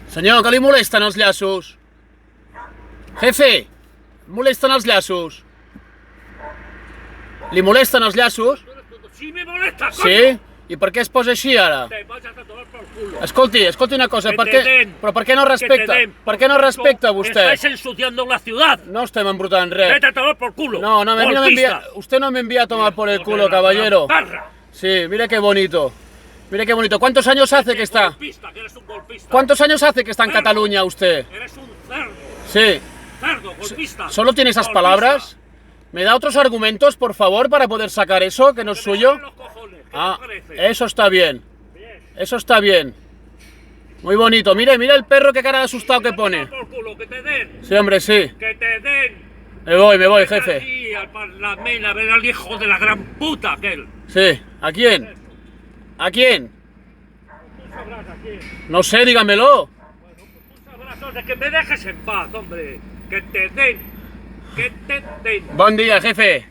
Senyor, que li molesten els llaços? Jefe, molesten els llaços? Li molesten els llaços? Sí me molesta, coño. Sí? I per què es posa així ara? Te vayas a tomar por culo. Escolti una cosa, per què, però per què no respecta? Per què no respecta vostè? Estáis ensuciando la ciudad. No estem embrutant res. Vete a tomar por culo. No, a mí no me envía, usted no me envía a tomar por el culo, caballero. Sí, mire qué bonito. Mire qué bonito. ¿Cuántos años hace que está? Golpista, que eres un golpista. ¿Cuántos años hace que está en Cataluña usted? Eres un cerdo. Sí. Cerdo, golpista. ¿Solo tiene esas Golpista. palabras? ¿Me da otros argumentos, por favor, para poder sacar eso, que no es suyo? Los cojones, ¿qué Ah, te parece? eso está bien. Bien. Eso está bien. Muy bonito. Mire el perro qué cara de asustado que pone. Por culo, que te den. Sí, hombre, sí. Que te den. Me voy, Ven jefe. aquí al parlamento a ver al hijo de la gran puta aquel. Sí. ¿A quién? ¿A quién? Tú sabrás a quién. No sé, dígamelo. Tú sabrás, de que me dejes en paz, hombre. Que te den. Que te den. Buen día, jefe.